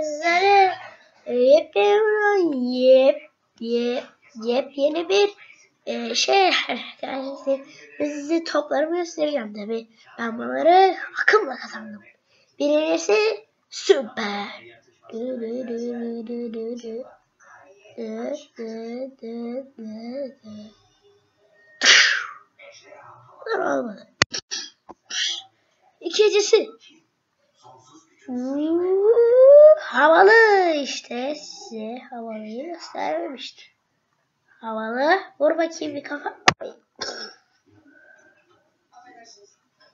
sizlere yepyeni bir size toplarımı göstereceğim tabi. Ben bunları akımla kazandım. Birincisi süper. Olmadı. İkincisi havalı, işte size havalıyı göstermemiştim. Havalı. Vur bakayım bir kafa.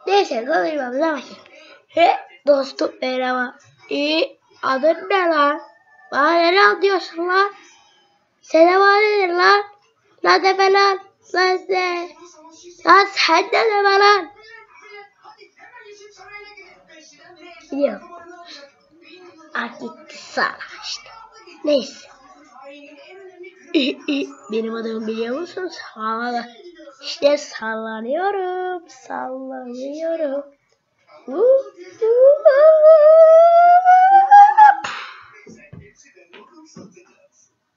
Neyse konuşmamıza bakayım. Dostum merhaba. Adın ne lan? Bana ne anlıyorsun lan? Sana bana ne lan? Lan deme lan. Lan ne? Lan sen de deme lan. Gidiyorum. Gitti sana işte. Neyse. Benim adımı biliyor musunuz? Havalı. İşte sallanıyorum.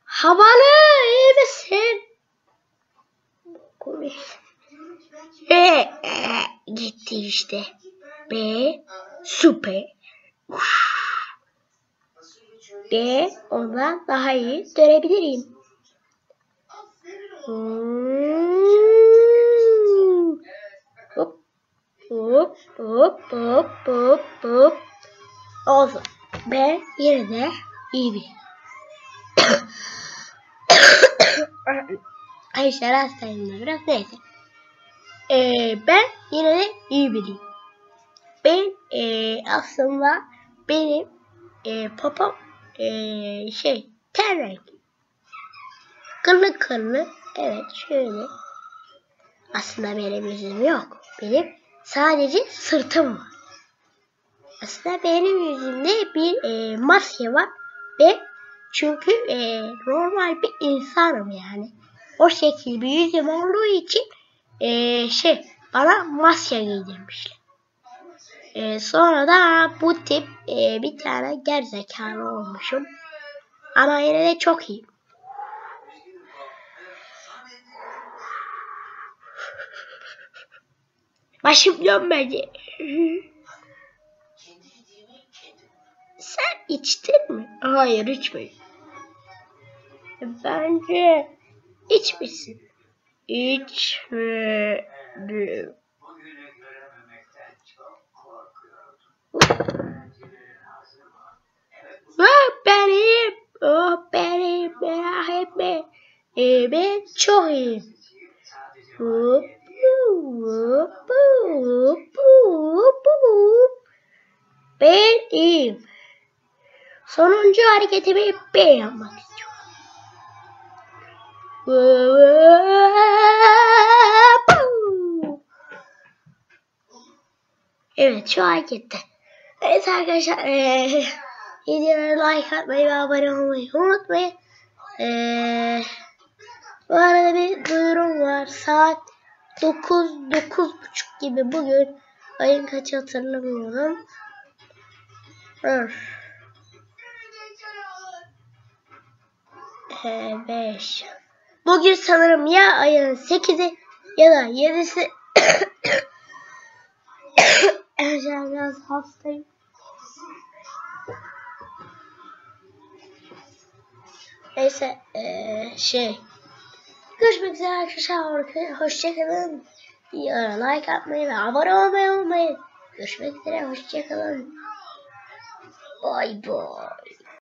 Havalı, iyi misin? Gitti işte. Süper. Ondan daha iyi görebilirim. Hop. Olsun. Ben yine de iyi bir. Ayşe hastayım da biraz, neyse. Ben yine de iyi biriyim. Ben aslında benim popom ten rengi. Kırlı. Evet şöyle. Aslında benim yüzüm yok. Benim sadece sırtım var. Aslında benim yüzümde bir maske var. Ve çünkü normal bir insanım yani. O şekil bir yüzüm olduğu için bana maske giydirmişler. Sonra da bu tip bir tane gerizekalı olmuşum. Ama yine de çok iyi. Başım dönmedi. Sen içtin mi? Hayır, içmedim. Bence içmişsin. İçmedim. Benim merak etme. Ben çok iyiyim. Ben iyiyim. Sonuncu hareketimi ben yapmak istiyorum. Evet, şu harekette. Evet arkadaşlar, videoya like atmayı ve abone olmayı unutmayın. Bu arada bir duyurum var. Saat 9:30 gibi bugün. Ayın kaçı hatırlamıyorum. 5. Bugün sanırım ya ayın 8'i ya da 7'si. Biraz hastayım. Neyse görüşmek üzere arkadaşlar. Hoşçakalın. Like atmayı ve abone olmayı unutmayın. Görüşmek üzere. Hoşçakalın. Bye bye.